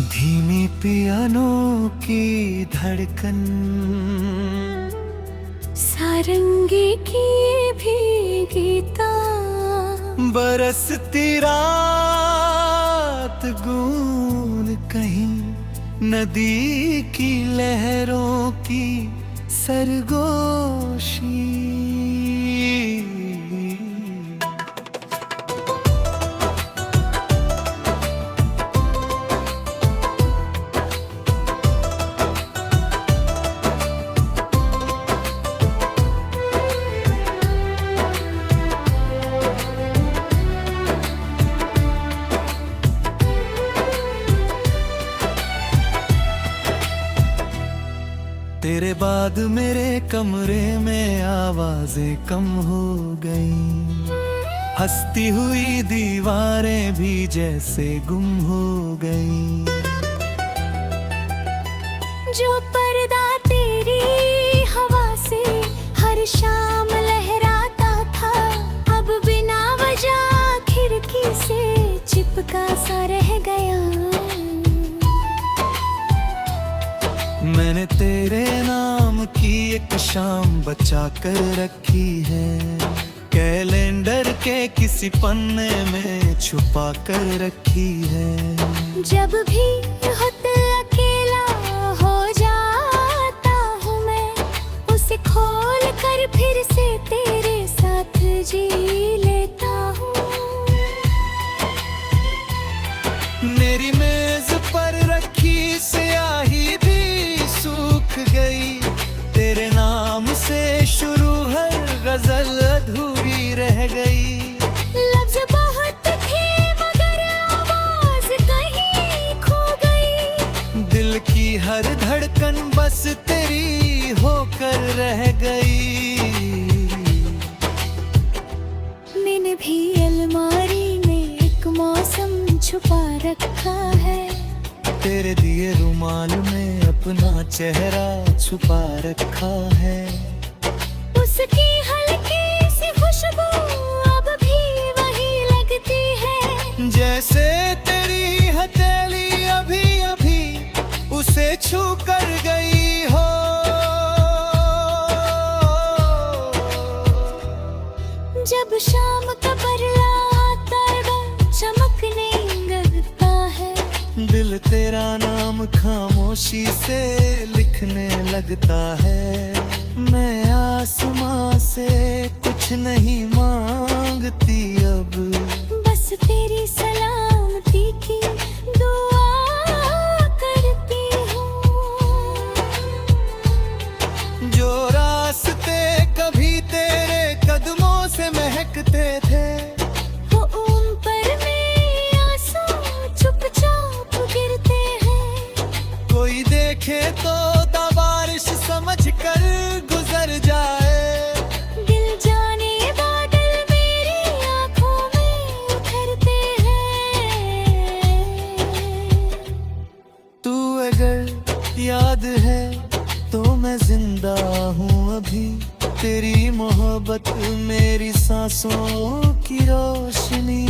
धीमी पियानो की धड़कन, सारंगी की भी गीता, बरसती रात गूंज कहीं नदी की लहरों की सरगोशी। तेरे बाद मेरे कमरे में आवाजें कम हो गईं, हंसती हुई दीवारें भी जैसे गुम हो गईं। जो पर्दा तेरी हवा से हर शाम लहराता था, अब बिना वजह खिड़की से चिपका सा रह गया। मैंने तेरे नाम की एक शाम बचा कर रखी है, कैलेंडर के किसी पन्ने में छुपा कर रखी है। जब भी होत अकेला हो जाता हूँ मैं, उसे खोल कर फिर से तेरे साथ जी लेता हूँ। मेरी मेज पर रखी स्याही भी सूख गई, तेरे नाम से शुरू हर गजल अधूरी रह गई। लफ्ज़ बहुत थे मगर आवाज कहीं खो गई, दिल की हर धड़कन बस तेरी होकर रह गई। मैंने भी अलमारी में एक मौसम छुपा रखा है, तेरे दिए रुमाल में अपना चेहरा छुपा रखा है। उसकी हल्की सी खुशबू अब भी वही लगती है, जैसे तेरी हथेली अभी अभी उसे छू कर गई हो। जब शाम का परला आता चमकने लगता है, दिल तेरा नाम खामोशी से लिखने लगता है। मैं आसमां से कुछ नहीं मांगती अब, बस तेरी सलामती की दुआ करती हूँ। जो रास्ते कभी तेरे कदमों से महकते थे, वो उन पर में आंसू चुपचाप गिरते हैं। कोई देखे तो बारिश समझ कर गुजर जाए। दिल जाने बादल मेरी आंखों में उतरते हैं। तू अगर याद है तो मैं जिंदा हूँ अभी, तेरी मोहब्बत मेरी सांसों की रोशनी।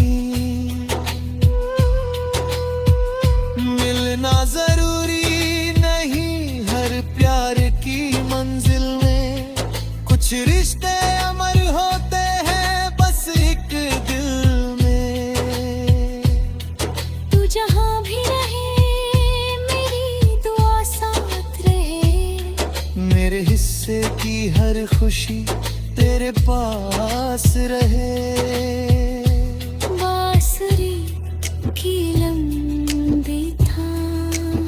मिलना जरूरी नहीं हर प्यार की मंजिल में, कुछ रिश्ते अमर होते हैं बस एक दिल में। तू जहाँ भी रहे मेरी दुआ साथ रहे, मेरे हिस्से की हर खुशी तेरे पास रहे। बांसुरी की लंबी थाम,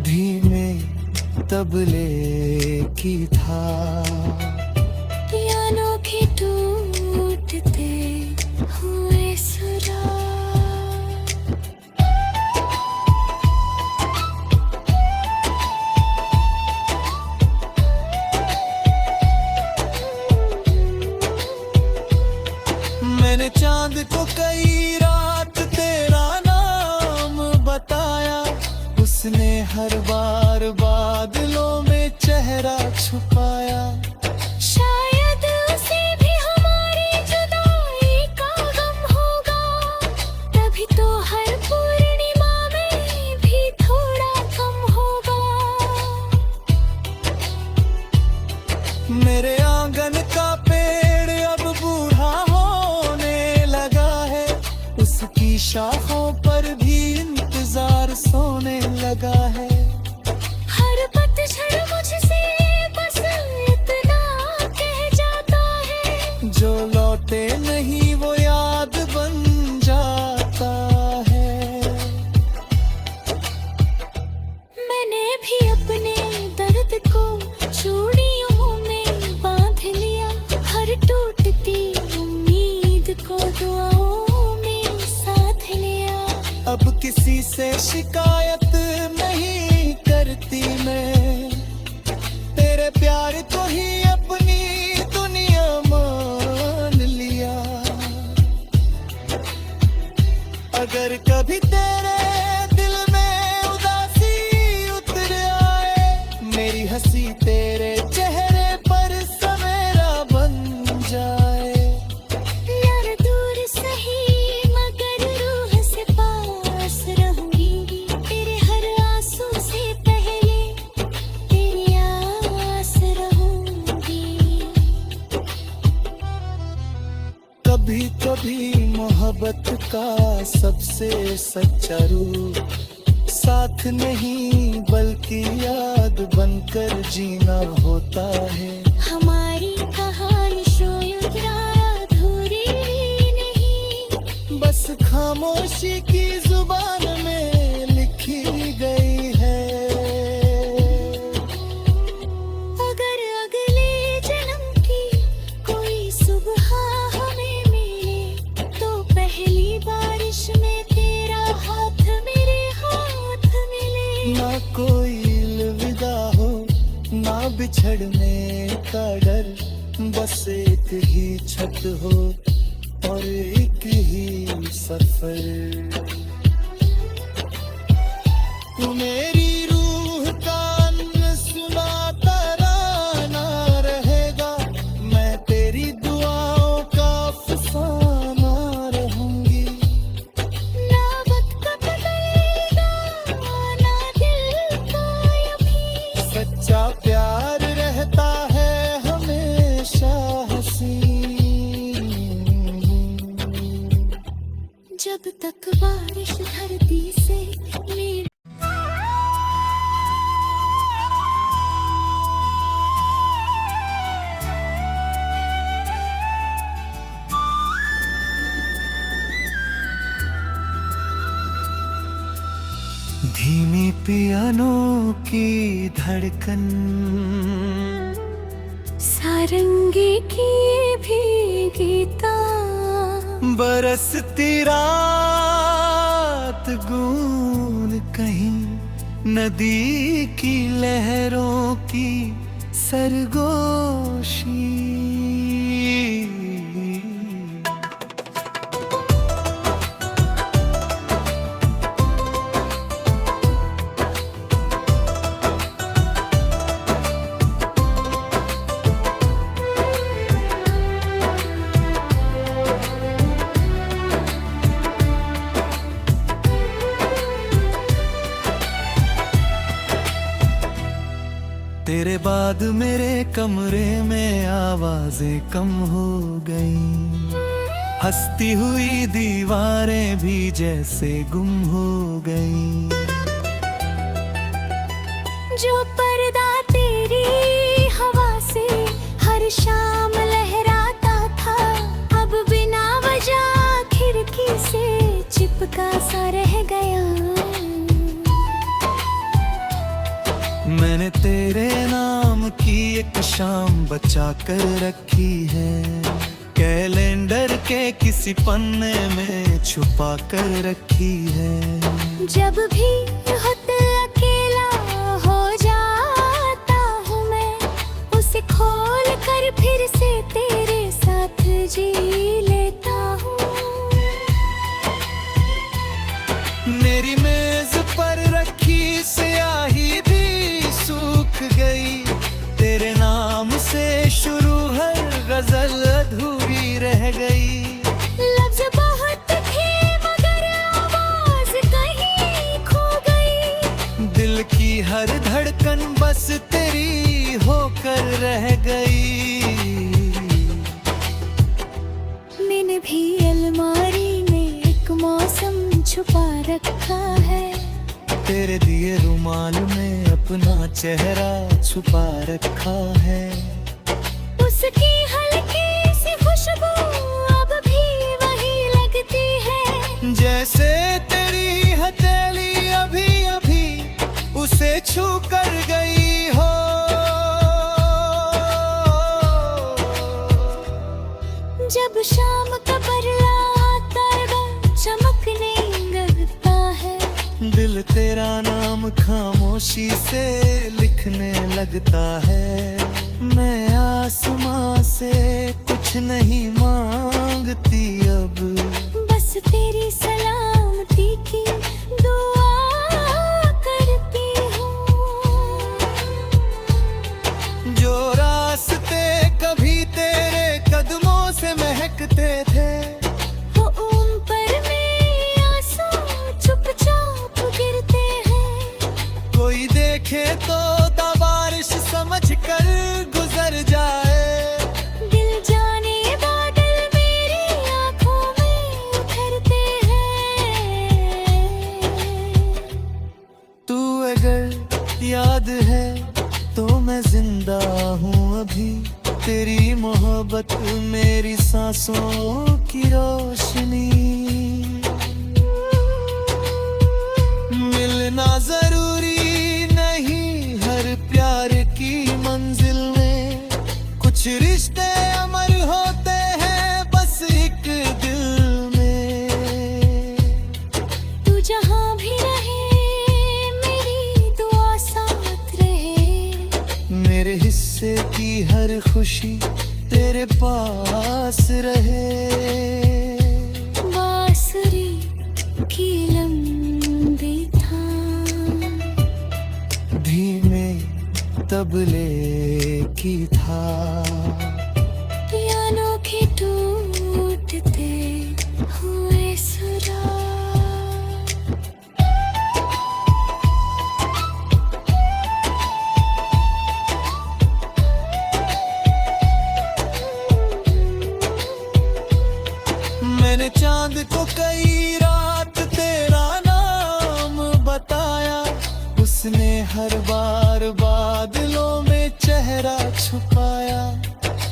धीमे तबले की था, पियानो के टूटते हुए सुराग। मैंने चांद को कई रात तेरा नाम बताया, उसने हर बार बादलों में चेहरा छुपाया। शायद उसे भी हमारी जुदाई का गम होगा, तभी तो हर पूर्णिमा में लगा है। हर पतझड़ मुझसे बस इतना कह जाता है, जो लौटे नहीं वो याद बन जाता है। मैंने भी अपने दर्द को चूड़ियों में बांध लिया, हर टूटती उम्मीद को दुआओं में साथ लिया। अब किसी से शिकायत नहीं करती मैं, तेरे प्यार को ही अपनी दुनिया मान लिया। अगर कभी तेरे दिल में उदासी उतर आए, मेरी हंसी तेरे चेहरे पर सवेरा बन जाए। यार दूर सही मगर रूह से पास रहूंगी, तेरे हर आंसू से पहले तेरी आस रहूंगी। कभी कभी मोहब्बत का सबसे सच्चा रूप साथ नहीं बल्कि याद बनकर जीना होता है। हमारी कहानी शायद अधूरी नहीं, बस खामोशी की जुबान में लिखी गई है। अगर अगले जन्म की कोई सुबह हमें मिले, तो पहली बारिश में तेरा हाथ मेरे हाथ मिले। ना कोई अलविदा हो ना बिछड़ने का डर, बस एक ही छत हो और एक ही सफर। तू मेरी रूह का सुना तराना रहेगा, मैं तेरी दुआओं का अफसाना रहूंगी। ना वक्त बदलेगा ना दिल का अभी, सच्चा प्यार रहता है हमेशा हसीन। जब तक बारिश धरती से मेरी धीमी पियानो की धड़कन, सारंगी की भी गीता, बरसती रात गूंज कहीं नदी की लहरों की सरगोशी। तेरे बाद मेरे कमरे में आवाजें कम हो गईं, हंसती हुई दीवारें भी जैसे गुम हो गईं। जो पर्दा तेरी हवा से हर शाम लहराता था, अब बिना वजह खिड़की से चिपका सा रह गया। मैंने तेरे नाम की एक शाम बचा कर रखी है, कैलेंडर के किसी पन्ने में छुपा कर रखी है। जब भी होत अकेला हो जाता हूँ मैं, उसे खोल कर फिर से तेरे साथ जी लेता हूँ। मेरी मेज पर रखी स्याही भी सूख गई, तेरे नाम से शुरू हर गजल अधूरी रह गई। लफ्ज़ बहुत थे मगर आवाज़ कहीं खो गई, दिल की हर धड़कन बस तेरी होकर रह गई। मैंने भी अलमारी में एक मौसम छुपा रखा है, तेरे दिए रुमाल में अपना चेहरा छुपा रखा है। उसकी हल्की सी खुशबू अब भी वही लगती है, जैसे तेरी हथेली अभी अभी उसे छू कर गई हो। जब शाम का परला आता चमकने लगता है, दिल तेरा नाम खामोशी से लिखने लगता है। मैं आसमां से कुछ नहीं मांगती अब, बस तेरी सलामती की दुआ करती हूँ। जो रास्ते कभी तेरे कदमों से महकते थे, वो उन पर मेरे आंसू चुपचाप गिरते हैं। कोई देखे तो बारिश समझ कर गुजर जाए। दिल जाने बादल मेरी आंखों में उतरते हैं। तू अगर याद है तो मैं जिंदा हूँ अभी, तेरी मोहब्बत मेरी सांसों की रोशनी। मिलना जरूरी नहीं हर प्यार की मंजिल में, कुछ रिश्ते अमर होते हैं बस एक दिल में। तू जहाँ भी रहे मेरी दुआ साथ रहे, मेरे हिस्से की हर खुशी तेरे पास रहे। बांसुरी की लंबी थाम, धीमे तबले की था, पियानो के टूटते हुए सुराग। मैंने चांद को कई रात तेरा नाम बताया, उसने हर बार बादलों में चेहरा छुपाया।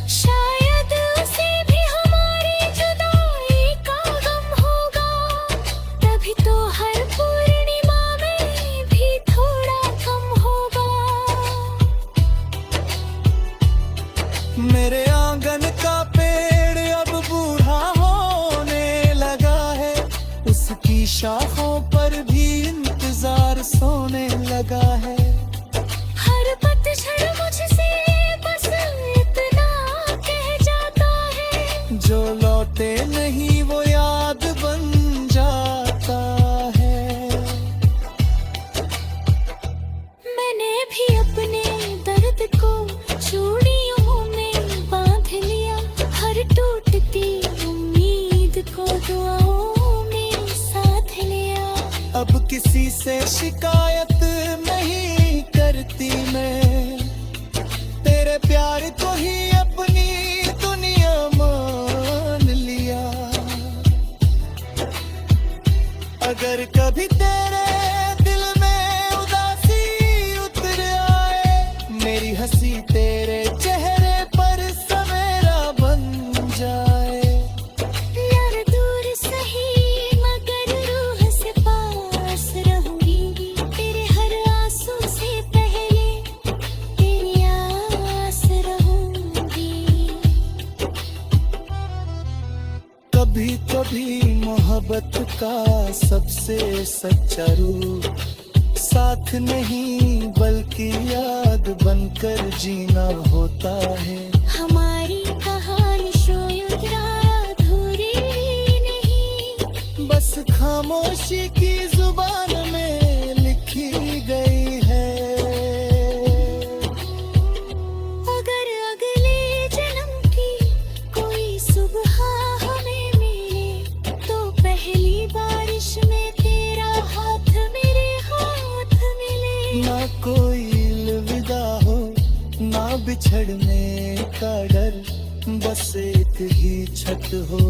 शायद उसे भी हमारी जुदाई का गम होगा, तभी तो हर पूर्णिमा में भी थोड़ा कम होगा। मेरे आंगन का पेड़ अब बूढ़ा होने लगा है, उसकी शाखों पर भी इंतजार सोने लगा है। हर पतझड़ मुझसे बस इतना कह जाता है, जो लौटे नहीं वो याद बन जाता है। मैंने भी अपने दर्द को चूड़ियों में बांध लिया, हर टूटती उम्मीद को दुआओं में साथ लिया। अब किसी से शिकायत नहीं करती मैं, तेरे प्यार को ही अपनी दुनिया मान लिया। अगर कभी तेरे दिल में उदासी उतर आए, मेरी हंसी तेरे चेहरे पर सवेरा बन जाए। यार दूर सही मगर रूह से पास रहूंगी, तेरे हर आंसू से पहले तेरी आस रहूंगी। कभी कभी मोहब्बत का सबसे सच्चा रूप साथ नहीं बल्कि याद बनकर जीना होता है। हमारी कहानी शायद अधूरी नहीं, बस खामोशी की जुबान में लिखी गई है। अगर अगले जन्म की कोई सुबह हमें मिले, तो पहली बारिश में तेरा हाथ मेरे हाथ मिले। ना कोई अलविदा हो ना बिछड़ने का डर, बस एक ही छत हो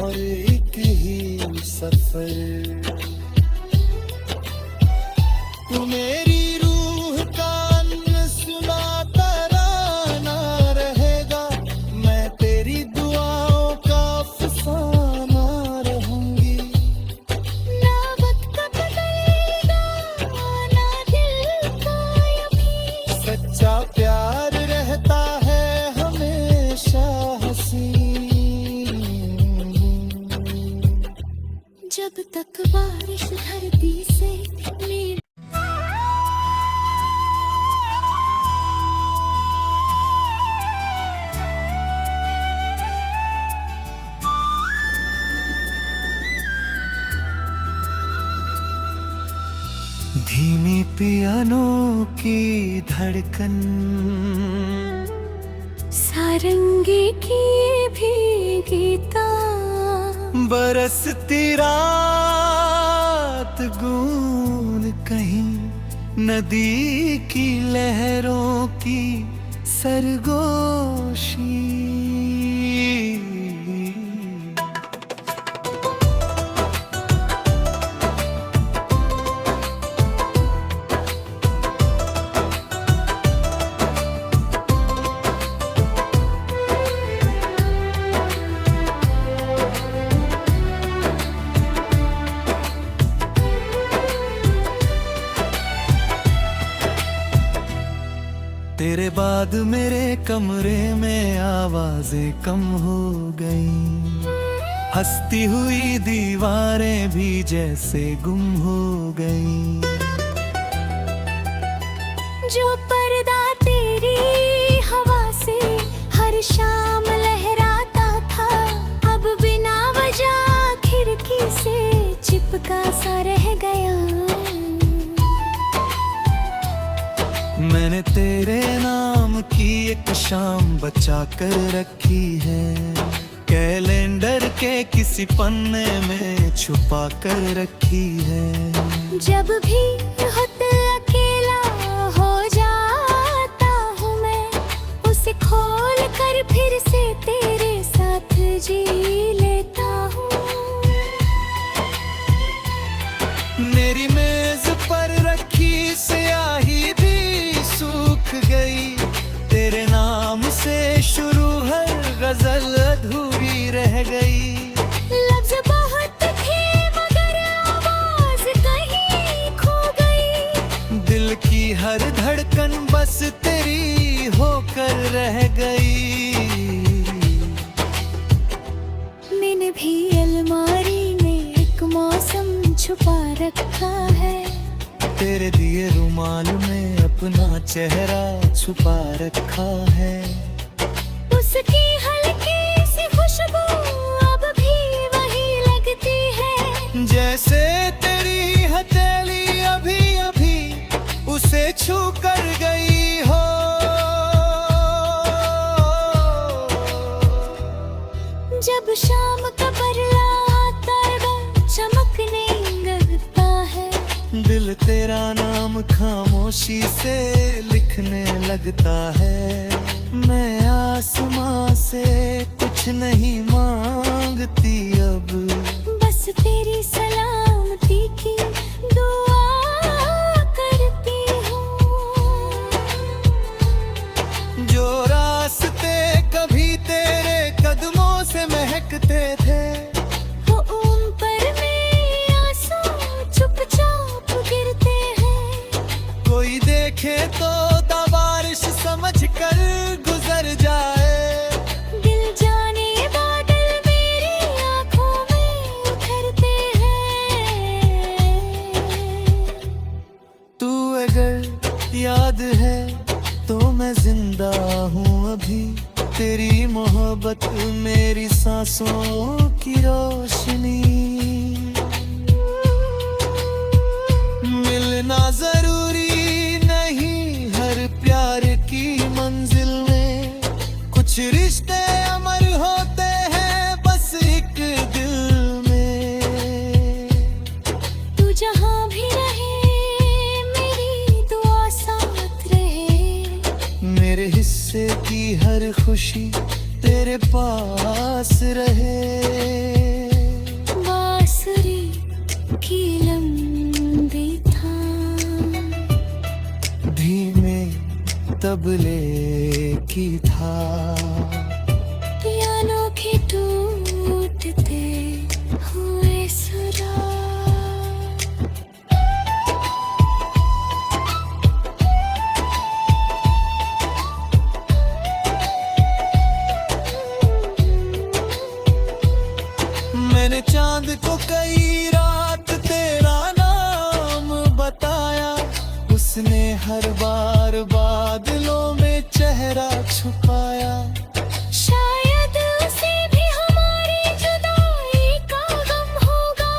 और एक ही सफर। तू मेरी रूह का अनसुना तराना रहेगा, मैं तेरी दुआओं का अफसाना रहूंगी। ना वक्त का बदलेगा ना दिल का अभी, सच्चा प्यार रहता है हमेशा हसीन। जब तक बारिश धरती से मेरे धीमी पियानो की धड़कन, सारंगी की भीगीता, बरसती रात गूंज कहीं नदी की लहरों की सरगोशी। तेरे बाद मेरे कमरे में आवाजें कम हो गईं, हंसती हुई दीवारें भी जैसे गुम हो गईं। जो पर्दा तेरी हवा से हर शाम लहराता था, अब बिना वजह खिड़की से चिपका सा रह गया। मैंने तेरे नाम की एक शाम बचा कर रखी है, कैलेंडर के किसी पन्ने में छुपा कर रखी है। जब भी होत अकेला हो जाता हूँ मैं, उसे खोल कर फिर से तेरे साथ जी लेता हूँ। मेरी मेज पर रखी स्याही भी सूख गई, तेरे नाम से शुरू हर गजल अधूरी रह गई। लफ्ज़ बहुत थे मगर आवाज़ कहीं खो गई, दिल की हर धड़कन बस तेरी होकर रह गई। मैंने भी अलमारी में एक मौसम छुपा रखा है, तेरे दिए रुमाल में अपना चेहरा छुपा रखा है। उसकी हल्की सी खुशबू अब भी वही लगती है, जैसे तेरी हथेली अभी अभी उसे छू कर गई हो। जब शाम का परला आता चमकने लगता है, दिल तेरा नाम खामोशी से लिखने लगता है। मैं आसमां से कुछ नहीं मांगती अब, बस तेरी सलामती की दुआ करती हूँ। जो रास्ते कभी तेरे कदमों से महकते थे, वो उन पर में आंसू चुपचाप गिरते हैं। कोई देखे तो बारिश समझ कर गुजर जाए, दिल जाने बादल मेरी आंखों में उतरते हैं। तू अगर याद है तो मैं जिंदा हूँ अभी, तेरी मोहब्बत मेरी सांसों की रोशनी। मिलना जरूरी नहीं हर प्यार की मंजिल में, कुछ रिश्ते अमर होते हैं बस एक दिल में। तू जहाँ भी रहे मेरी दुआ साथ रहे, मेरे हिस्से की हर खुशी तेरे पास रहे। बांसुरी की लंबी थाम तबले की था। पियानो के टूटते हुए सुरा। मैंने चांद को कई रात तेरा नाम बताया, उसने हर बार बादलों में चेहरा छुपाया। शायद उसे भी हमारी जुदाई का गम होगा,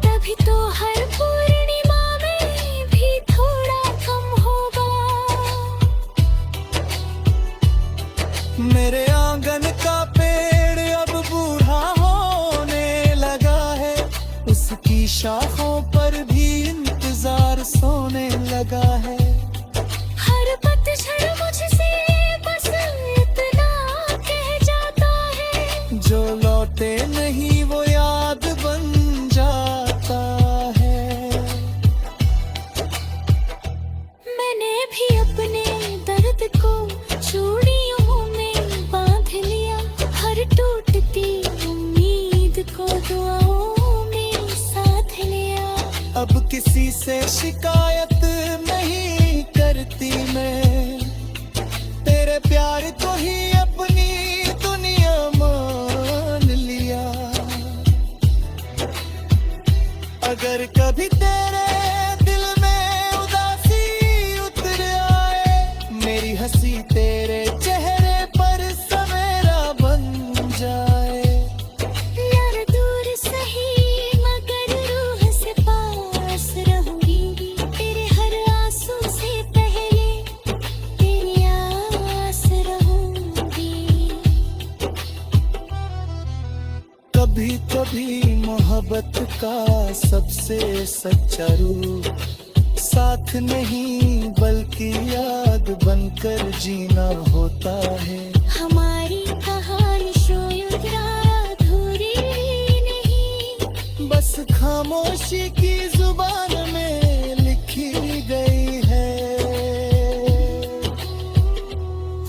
तभी तो हर पूर्णिमा में भी थोड़ा कम होगा। मेरे आंगन का पेड़ अब बूढ़ा होने लगा है, उसकी शाखों पर भी इंतजार सोने लगा है। हर पतझड़ मुझसे बस इतना कह जाता है, जो लौटे नहीं वो याद बन जाता है। मैंने भी अपने दर्द को चूड़ियों में बांध लिया, हर टूटती उम्मीद को दुआओं में साथ लिया। अब किसी से शिकायत नहीं करती मैं, तेरे प्यार को ही अपनी दुनिया मान लिया। अगर कभी तेरे दिल में उदासी उतर आए, मेरी हंसी तेरे चेहरे पर सवेरा बन जाए। यार दूर सही मगर रूह से पास रहूंगी, तेरे हर आंसू से पहले तेरी आस रहूंगी। कभी कभी मोहब्बत का सबसे सच्चा रूप साथ नहीं बल्कि याद बनकर जीना होता है। हमारी कहानी शायद अधूरी नहीं, बस खामोशी की जुबान में लिखी गई है।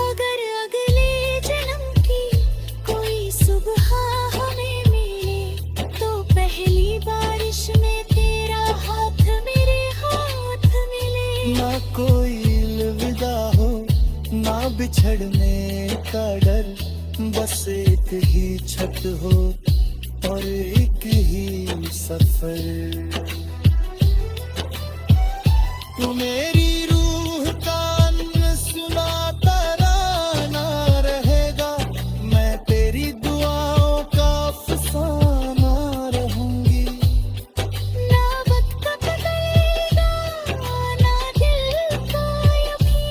अगर अगले जन्म की कोई सुबह हमें मिले, तो पहली बारिश में तेरा हाथ मेरे हाथ मिले। ना कोई अलविदा हो ना बिछड़ने का डर, बस एक ही छत हो और एक ही सफर। तू मेरी रूह का सुना तराना रहेगा, मैं तेरी दुआओं का अफसाना रहूंगी। ना वक्त बदलेगा ना दिल का अभी,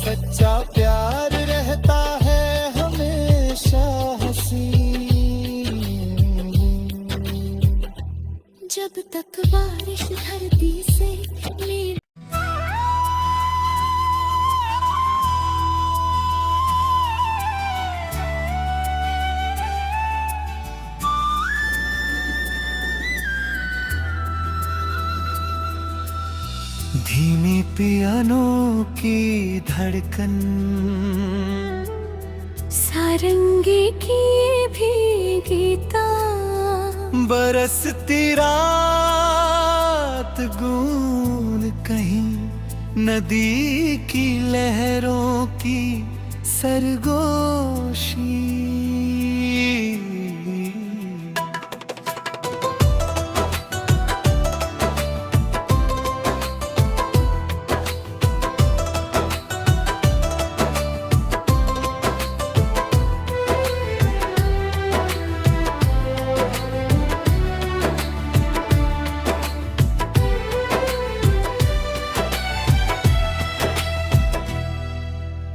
सच्चा प्यार रहता है हमेशा हसीन। जब तक बारिश धरती से मेरी धीमी पियानो की धड़कन, सारंगी की भी गीता, बरसती रात गूंज कहीं नदी की लहरों की सरगोशी।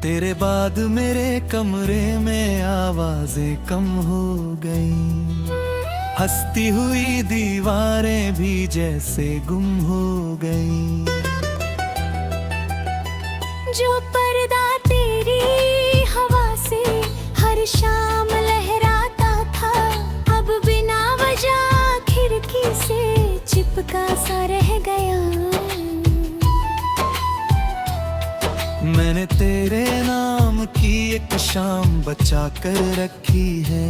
तेरे बाद मेरे कमरे में आवाजें कम हो गईं, हंसती हुई दीवारें भी जैसे गुम हो गईं। जो पर्दा तेरी हवा से हर शाम लहराता था, अब बिना वजह खिड़की से चिपका सा रह गया। मैंने तेरे नाम की एक शाम बचा कर रखी है,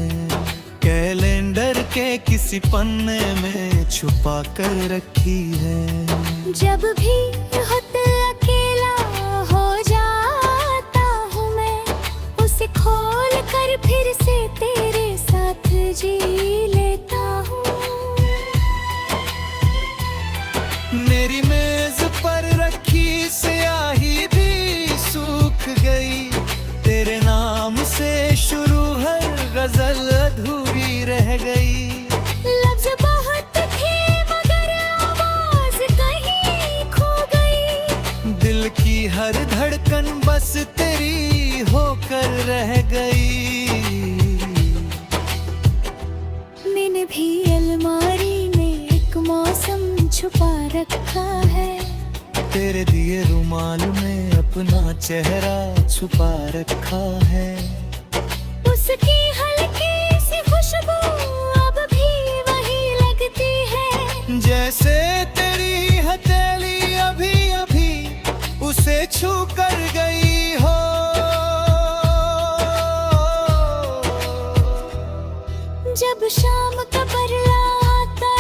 कैलेंडर के किसी पन्ने में छुपा कर रखी है। जब भी होत अकेला हो जाता हूँ मैं, उसे खोल कर फिर से तेरे साथ जी लेता हूँ। मेरी मेज पर रखी स्याही भी सूख गई, तेरे नाम से शुरू हर गजल अधूरी रह गई। लफ्ज़ बहुत थे मगर आवाज़ कहीं खो गई, दिल की हर धड़कन बस तेरी होकर रह गई। मैंने भी अलमारी में एक मौसम छुपा रखा है, तेरे दिए रुमाल में अपना चेहरा छुपा रखा है। उसकी हल्की सी खुशबू अब भी वही लगती है, जैसे तेरी हथेली अभी अभी उसे छू कर गई हो। जब शाम का परला आता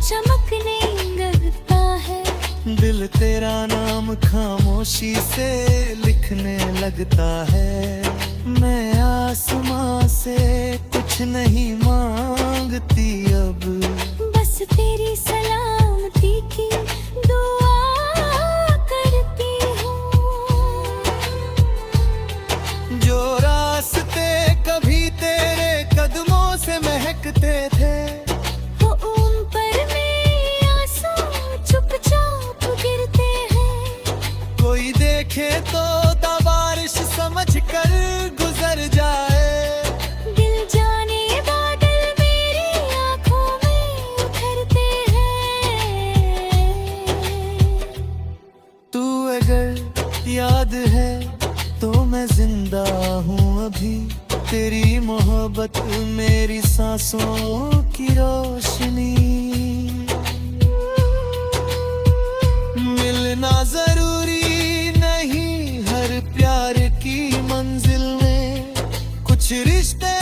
चमकने लगता है, दिल तेरा नाम खामोशी से लिखने लगता है। मैं आसमां से कुछ नहीं मांगती अब, बस तेरी सलामती की दुआ करती हूँ। जो रास्ते कभी तेरे कदमों से महकते थे, वो उन पर मेरे आंसू चुपचाप गिरते हैं। कोई देखे तो बारिश समझ कर गुजर जाए, दिल जाने बादल मेरी आंखों में उतरते हैं। तू अगर याद है तो मैं जिंदा हूँ अभी, तेरी मोहब्बत मेरी सांसों की रोशनी। मिलना जरूरी नहीं हर प्यार की मंजिल में, कुछ रिश्ते